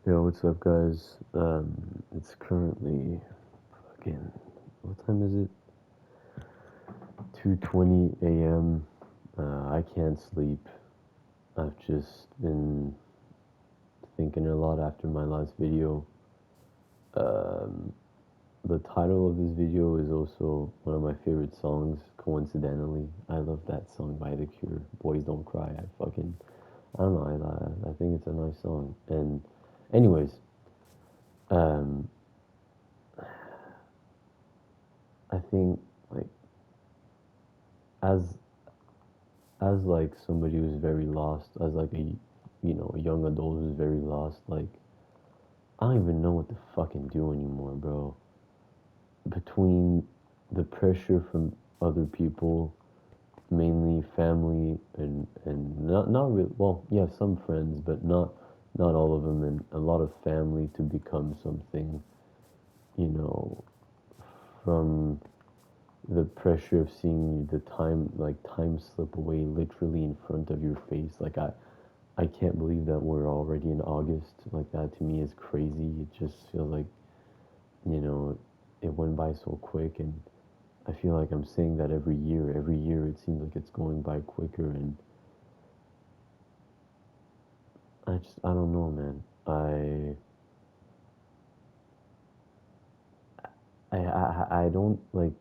Yo, what's up, guys? It's currently fucking. What time is it? 2:20 a.m. I can't sleep. I've just been thinking a lot after my last video. Um, the title of this video is also one of my favorite songs. Coincidentally, I love that song by The Cure. Boys Don't Cry. I don't know. I think it's a nice song. And, anyways, um, I think like as like somebody who's very lost, as like a young adult who's very lost, like I don't even know what to fucking do anymore, bro. Between the pressure from other people, mainly family and not really, well, yeah, some friends, but not all of them, and a lot of family to become something, you know, from the pressure of seeing the time slip away literally in front of your face. I can't believe that we're already in August. Like that to me is crazy. It just feels like, you know, it went by so quick, and I feel like I'm saying that every year. Every year it seems like it's going by quicker, and I don't know, man. I don't like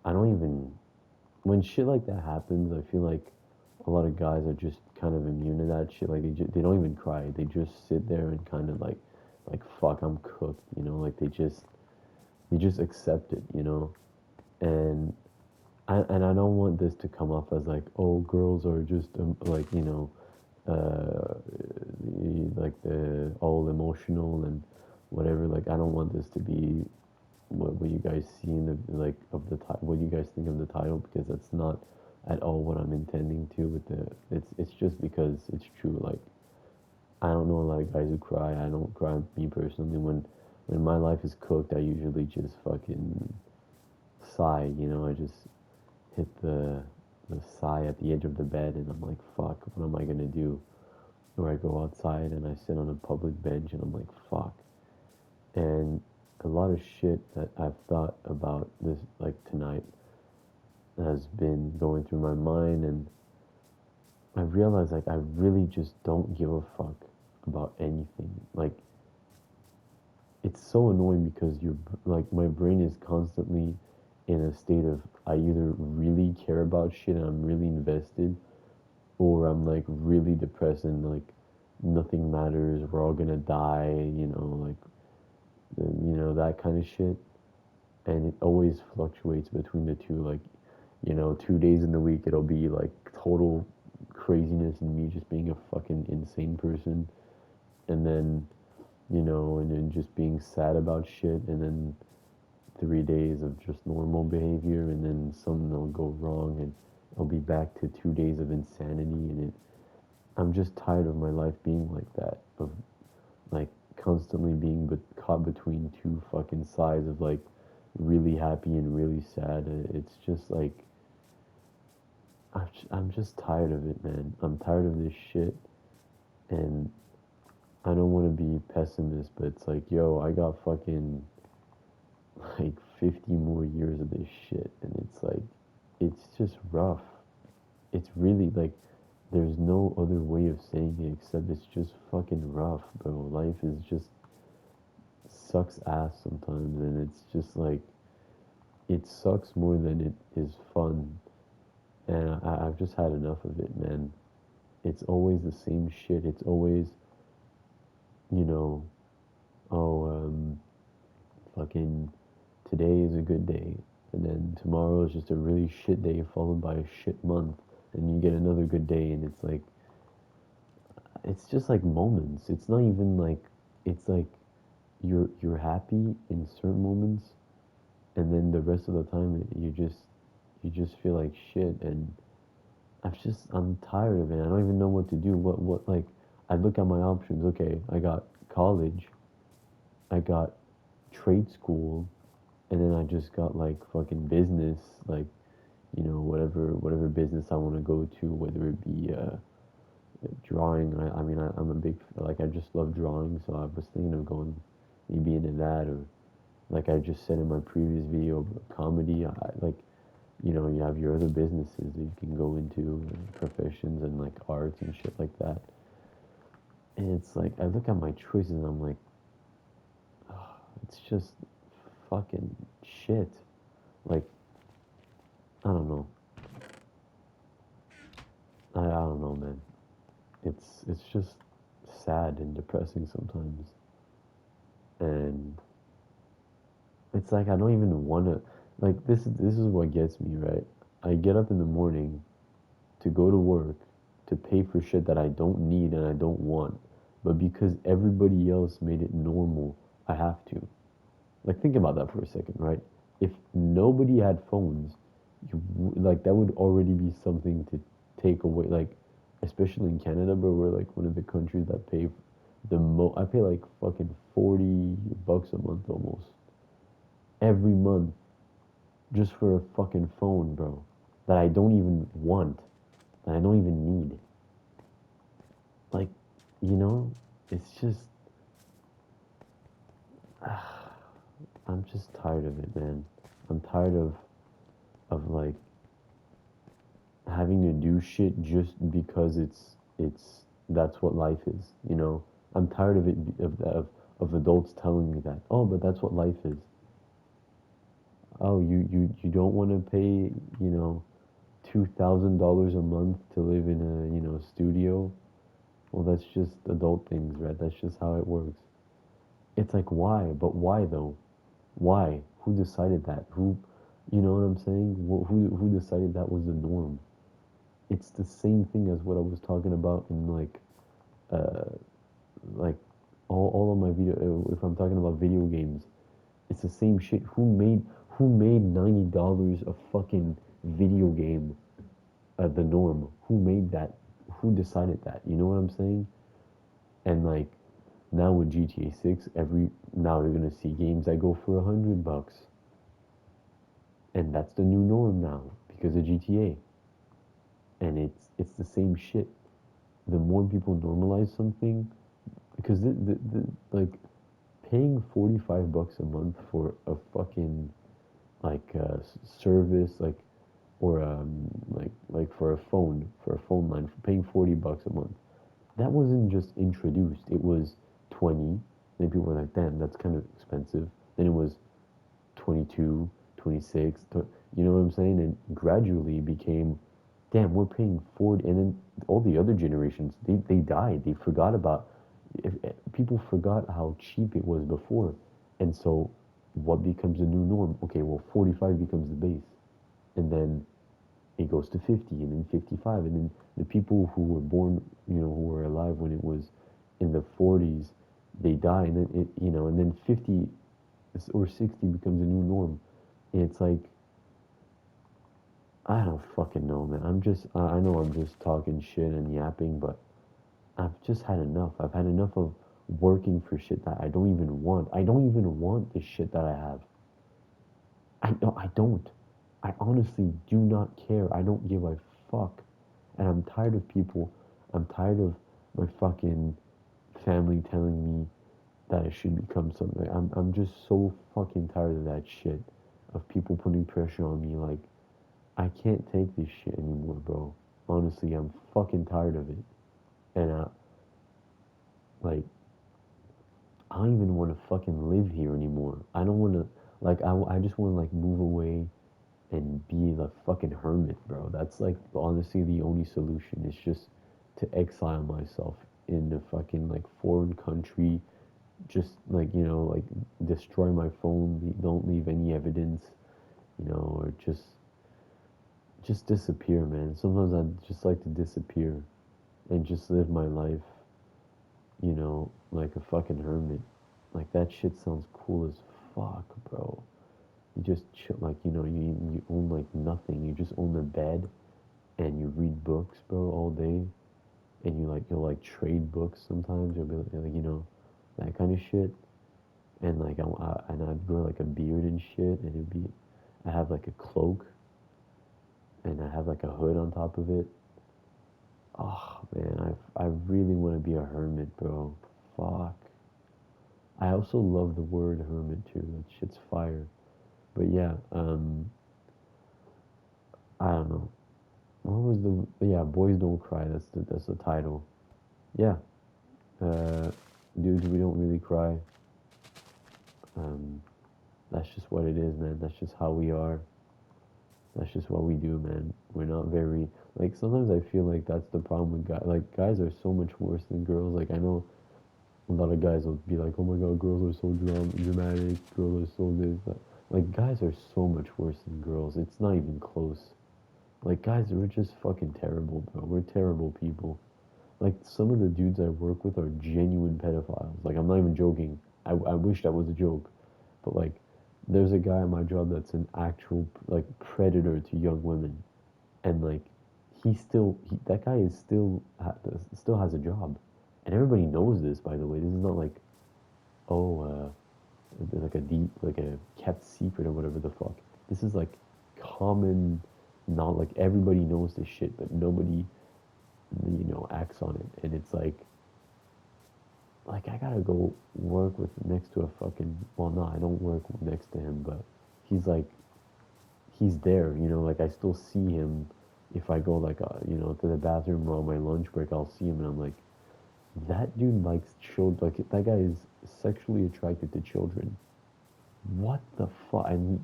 I don't even when shit like that happens, I feel like a lot of guys are just kind of immune to that shit. Like they don't even cry. They just sit there and kind of like fuck, I'm cooked. Like they just accept it. And I don't want this to come off as like, oh, girls are just like uh like the all emotional and whatever. Like I don't want this to be what you guys see in the like of the what you guys think of the title, because that's not at all what I'm intending to with the it's just because it's true. Like I don't know a lot of guys who cry. I don't cry, me personally. When my life is cooked, I usually just fucking sigh. I just hit the sigh at the edge of the bed, and I'm like, fuck, what am I gonna do? Or I go outside and I sit on a public bench and I'm like, fuck. And a lot of shit that I've thought about this like tonight has been going through my mind, and I realized like I really just don't give a fuck about anything. Like it's so annoying because you're like my brain is constantly in a state of I either really care about shit and I'm really invested, or I'm like really depressed and like nothing matters. We're all gonna die, like that kind of shit. And it always fluctuates between the two. Like, 2 days in the week it'll be like total craziness and me just being a fucking insane person, and then and then just being sad about shit, and then 3 days of just normal behavior, and then something will go wrong, and I'll be back to 2 days of insanity, and I'm just tired of my life being like that, of like constantly being caught between two fucking sides of like really happy and really sad. It's just like I'm just tired of it, man. I'm tired of this shit, and I don't want to be pessimist, but it's like, yo, I got fucking like 50 more years of this shit, and it's like, it's just rough. It's really like, there's no other way of saying it except it's just fucking rough, bro. Life is just sucks ass sometimes, and it's just like, it sucks more than it is fun, and I've just had enough of it, man. It's always the same shit. It's always, you know, oh, fucking today is a good day, and then tomorrow is just a really shit day followed by a shit month, and you get another good day, and it's just like moments. It's not even like, it's like you're happy in certain moments, and then the rest of the time you just feel like shit, and I'm tired of it. I don't even know what to do. What like I look at my options. Okay, I got college, I got trade school, and then I just got like fucking business, like whatever business I want to go to, whether it be drawing. I mean, I'm a big, like, I just love drawing, so I was thinking of going maybe into that, or like I just said in my previous video, comedy. Like, you have your other businesses that you can go into, professions and like arts and shit like that. And it's like, I look at my choices and I'm like, oh, it's just fucking shit. Like, I don't know. I don't know, man. It's just sad and depressing sometimes. And it's like I don't even want to, like, this is what gets me, right? I get up in the morning to go to work to pay for shit that I don't need and I don't want. But because everybody else made it normal, I have to. Like, think about that for a second, right? If nobody had phones, like, that would already be something to take away. Like, especially in Canada, but we're like one of the countries that pay the most. I pay like fucking $40 a month almost every month just for a fucking phone, bro, that I don't even want, that I don't even need. Like, you know, it's just, I'm just tired of it, man. I'm tired of like having to do shit just because that's what life is, you know. I'm tired of it of adults telling me that. Oh, but that's what life is. Oh, you don't want to pay, $2,000 a month to live in a, studio. Well, that's just adult things, right? That's just how it works. It's like, why? But why though? Why? Who decided that? You know what I'm saying? Who decided that was the norm? It's the same thing as what I was talking about in uh, like all of my video. If I'm talking about video games, it's the same shit. Who made $90 a fucking video game the norm? Who made that? Who decided that? You know what I'm saying? And like now with GTA 6, now you're gonna see games that go for $100, and that's the new norm now because of GTA. And it's the same shit. The more people normalize something, because like paying $45 a month for a fucking like service, like, or like for a phone line, for paying $40 a month, that wasn't just introduced. It was 20. Then people were like, damn, that's kind of expensive. Then it was 22, 26. You know what I'm saying? And gradually became, damn, we're paying 40. And then all the other generations, they died. They forgot about, if people forgot how cheap it was before. And so what becomes the new norm? Okay, well, 45 becomes the base. And then it goes to 50 and then 55. And then the people who were born, who were alive when it was in the 40s, they die. And then and then 50 or 60 becomes a new norm. And it's like, I don't fucking know, man. I know I'm just talking shit and yapping, but I've just had enough. I've had enough of working for shit that I don't even want. I don't even want the shit that I have. I don't. I honestly do not care. I don't give a fuck. And I'm tired of people. I'm tired of my fucking family telling me that I should become something. I'm just so fucking tired of that shit. Of people putting pressure on me. Like, I can't take this shit anymore, bro. Honestly, I'm fucking tired of it. And like, I don't even want to fucking live here anymore. I don't want to, like, I just want to, like, move away and be the fucking hermit, bro. That's, like, honestly the only solution. Is just to exile myself in the fucking, like, foreign country. Just, like, like, destroy my phone. Don't leave any evidence, or just disappear, man. Sometimes I'd just like to disappear and just live my life, like a fucking hermit. Like, that shit sounds cool as fuck, bro. You just chill, like, you own like nothing. You just own a bed and you read books, bro, all day. And you'll like trade books sometimes. You'll be like, that kind of shit. And like, and I'd grow like a beard and shit. And I have like a cloak and I have like a hood on top of it. Oh man, I really want to be a hermit, bro. Fuck. I also love the word hermit too. That shit's fire. But yeah, I don't know. What was the yeah? Boys Don't Cry. That's the title. Yeah, uh, dudes, we don't really cry. Um, that's just what it is, man. That's just how we are. That's just what we do, man. We're not very like sometimes I feel like that's the problem with guys. Like guys are so much worse than girls. Like I know a lot of guys will be like, "Oh my God, girls are so dramatic. Girls are so this." That. Like guys are so much worse than girls. It's not even close. Like guys, we're just fucking terrible, bro. We're terrible people. Like some of the dudes I work with are genuine pedophiles. Like I'm not even joking. I wish that was a joke, but like there's a guy at my job that's an actual like predator to young women, and like that guy is still has a job, and everybody knows this. By the way, this is not like oh like a deep like a kept secret or whatever the fuck. This is like common, not like everybody knows this shit, but nobody acts on it, and it's like I gotta go work with next to a fucking well no I don't work next to him but he's like he's there like I still see him if I go like to the bathroom or on my lunch break I'll see him and I'm like that dude likes children like that guy is sexually attracted to children what the fuck and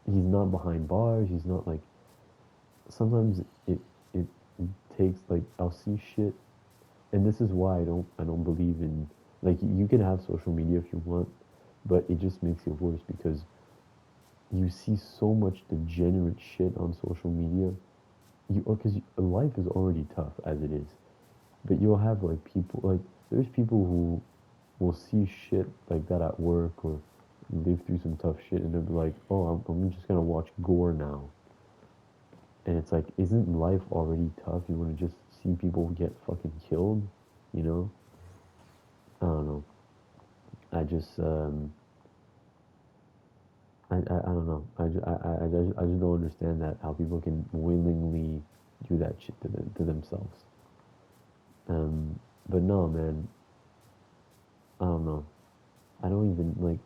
he's not behind bars he's not like sometimes it takes like I'll see shit and this is why I don't believe in like you can have social media if you want, but it just makes it worse because you see so much degenerate shit on social media. You because life is already tough as it is, but you'll have like people like there's people who will see shit like that at work or live through some tough shit and they'll be like, oh, I'm just gonna watch gore now, and it's like, isn't life already tough? You want to just see people get fucking killed, you know? I don't know. I just I don't know. I just don't understand that how people can willingly do that shit to themselves. Um, but no, man, I don't know. I don't even like.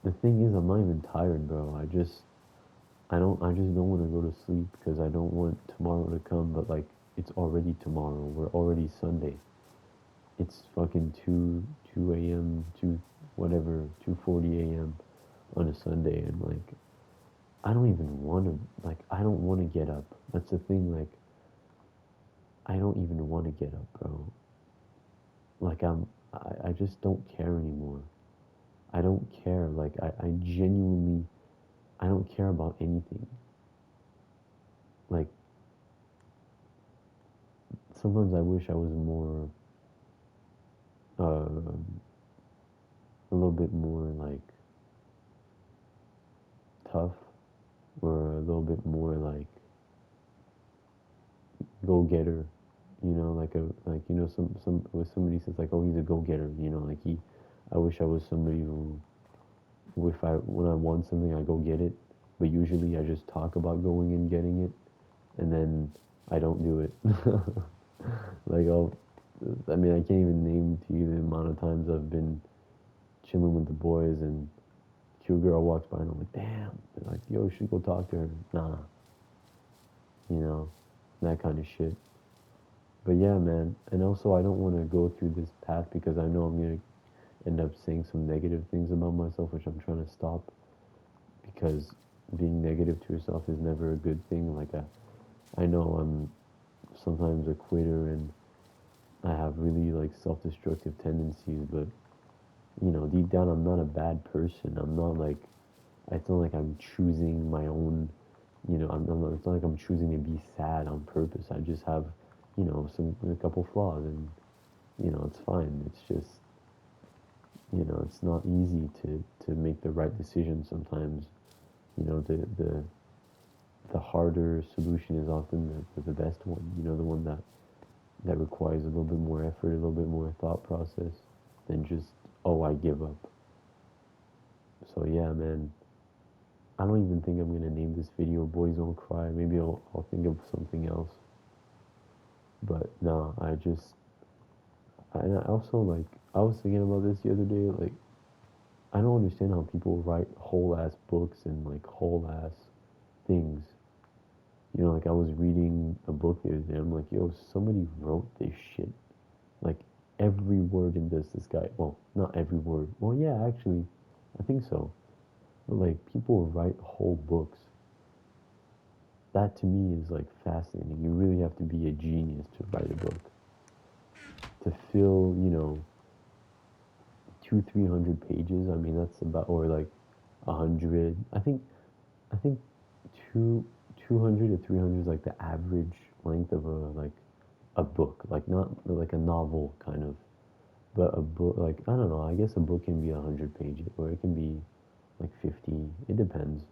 The thing is, I'm not even tired, bro. I don't. I just don't want to go to sleep because I don't want tomorrow to come. But like, it's already tomorrow. We're already Sunday. It's fucking two a.m. two whatever 2:40 a.m. on a Sunday, and like I don't even want to, like, I don't want to get up. That's the thing, like, I don't even want to get up, bro. Like, I just don't care anymore. I don't care. Like, I genuinely, I don't care about anything. Like, sometimes I wish I was more, a little bit more, like, tough or a little bit more, like, go getter. When somebody says, like, oh, he's a go getter, like, I wish I was somebody who if I when I want something, I go get it. But usually, I just talk about going and getting it, and then I don't do it. Like I mean, I can't even name to you the amount of times I've been chilling with the boys and cute girl walks by and I'm like, damn, they're like, yo, you should go talk to her. Nah, you know, that kind of shit. But yeah, man, and also I don't want to go through this path because I know I'm gonna end up saying some negative things about myself, which I'm trying to stop. Because being negative to yourself is never a good thing. Like I know I'm sometimes a quitter and I have really like self-destructive tendencies, but deep down I'm not a bad person. I'm not like it's not like I'm choosing my own. I'm not, it's not like I'm choosing to be sad on purpose. I just have, a couple flaws, and it's fine. It's just, it's not easy to make the right decision sometimes. The harder solution is often the best one. The one that requires a little bit more effort, a little bit more thought process than just, oh, I give up. So yeah, man. I don't even think I'm gonna name this video "Boys Don't Cry." Maybe I'll think of something else. But no, and I also like, I was thinking about this the other day. Like, I don't understand how people write whole ass books and like whole ass things. You know, like I was reading a book the other day. I'm like, yo, somebody wrote this shit. Like every word in this guy. Well, not every word. Well, yeah, actually, I think so. But like people write whole books. That to me is like fascinating. You really have to be a genius to write a book. To fill, you know, 300 pages. I mean, that's about, or like 100. I think two 200 to 300 is like the average length of a book, like not like a novel kind of, but a book like I don't know. I guess a book can be 100 pages, or it can be like 50. It depends.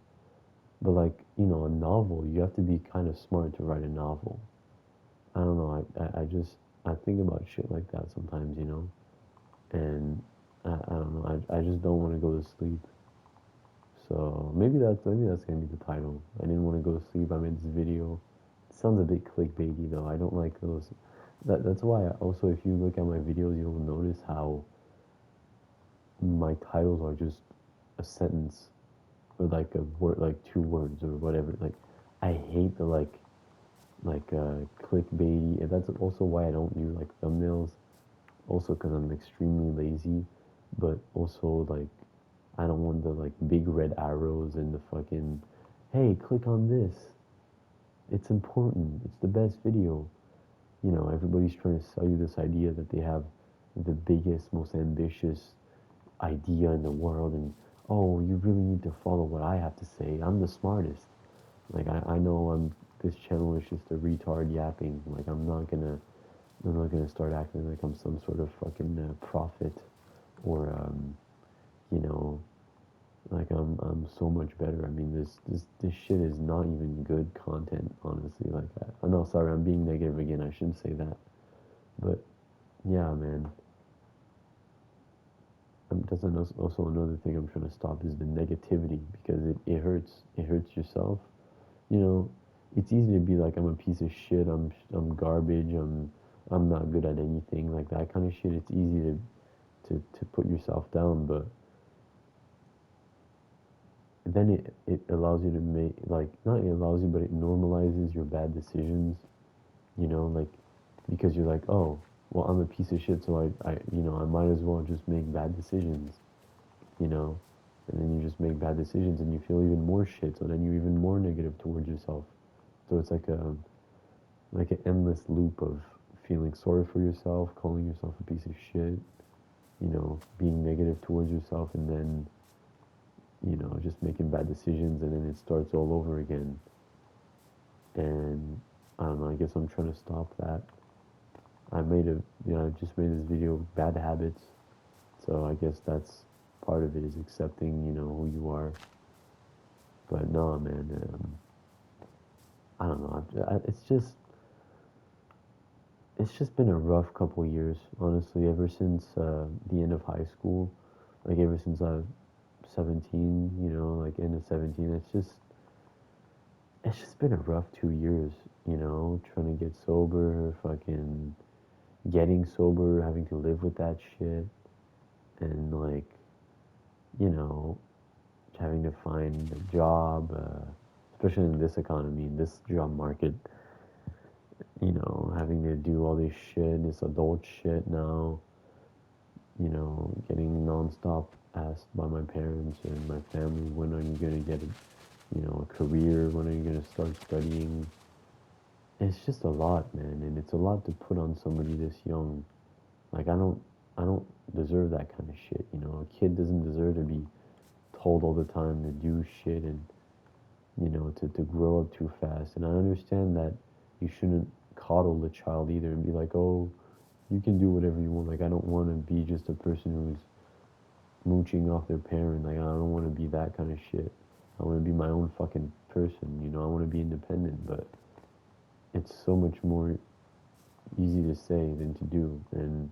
But like a novel, you have to be kind of smart to write a novel. I don't know. I just I think about shit like that sometimes, and I don't know. I just don't want to go to sleep. So maybe that's gonna be the title. I didn't want to go to sleep. I made this video. It sounds a bit clickbaity though. I don't like those. That's why also if you look at my videos, you'll notice how my titles are just a sentence or like a word, like two words or whatever. Like I hate the clickbaity. And that's also why I don't do like thumbnails. Also because I'm extremely lazy, but also like I don't want the like big red arrows and the fucking, hey, click on this. It's important. It's the best video. Everybody's trying to sell you this idea that they have the biggest, most ambitious idea in the world, and oh, you really need to follow what I have to say. I'm the smartest. Like I know this channel is just a retard yapping. Like I'm not gonna start acting like I'm some sort of fucking prophet or you know like I'm so much better. I mean this shit is not even good content, honestly. Like I know, sorry, I'm being negative again. I shouldn't say that, but yeah, man. That's also another thing I'm trying to stop is the negativity because it hurts. It hurts yourself. You know, it's easy to be like I'm a piece of shit. I'm garbage. I'm not good at anything like that kind of shit. It's easy to put yourself down, but then it allows you to make like not it allows you, but it normalizes your bad decisions. Like because you're like, oh, well, I'm a piece of shit, so I might as well just make bad decisions. You know, and then you just make bad decisions and you feel even more shit. So then you're even more negative towards yourself. So it's like an endless loop of feeling sorry for yourself, calling yourself a piece of shit, being negative towards yourself, and then just making bad decisions, and then it starts all over again. And I don't know. I guess I'm trying to stop that. I just made this video, bad habits. So I guess that's part of it is accepting, who you are. But no, man. I don't know. It's just been a rough couple years, honestly. Ever since the end of high school, like ever since I was 17, like end of 17, it's just been a rough 2 years, trying to get sober, fucking getting sober, having to live with that shit, and like, you know, having to find a job, especially in this economy, in this job market, having to do all this shit, this adult shit now, getting nonstop asked by my parents and my family, when are you gonna get a career? When are you gonna start studying? It's just a lot, man, and it's a lot to put on somebody this young. Like I don't deserve that kind of shit. A kid doesn't deserve to be told all the time to do shit and to grow up too fast. And I understand that you shouldn't coddle the child either and be like, oh, you can do whatever you want. Like I don't want to be just a person who's mooching off their parent. Like I don't want to be that kind of shit. I want to be my own fucking person. I want to be independent, but it's so much more easy to say than to do. And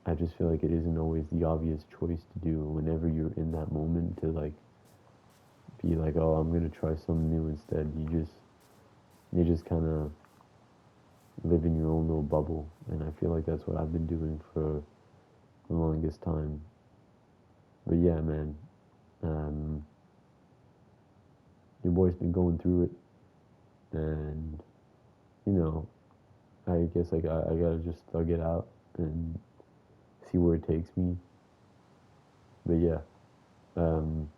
I just feel like it isn't always the obvious choice to do whenever you're in that moment to like be like, oh, I'm gonna try something new instead. You just kind of live in your own little bubble. And I feel like that's what I've been doing for the longest time. But yeah, man, um, your boy's been going through it, and you know, I guess like I gotta just thug it out and see where it takes me. But yeah, um,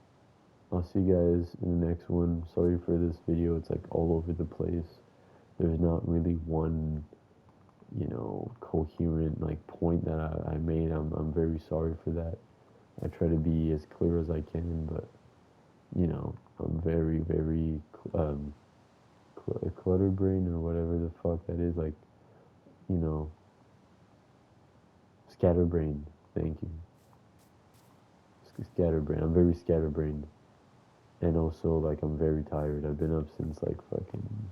I'll see you guys in the next one. Sorry for this video; it's like all over the place. There's not really one, coherent like point that I made. I'm very sorry for that. I try to be as clear as I can, but I'm very, very clutter brain or whatever the fuck that is. Like, you know, scatterbrained. Thank you. Scatterbrained. I'm very scatterbrained. And also, like, I'm very tired. I've been up since like fucking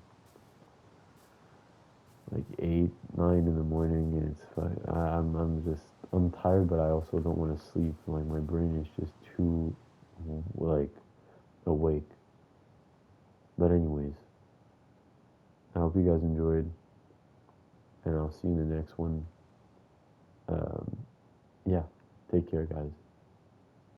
like 8, 9 in the morning, and it's fine. I'm tired, but I also don't want to sleep. Like my brain is just too like awake. But anyways, I hope you guys enjoyed, and I'll see you in the next one. Yeah, take care, guys.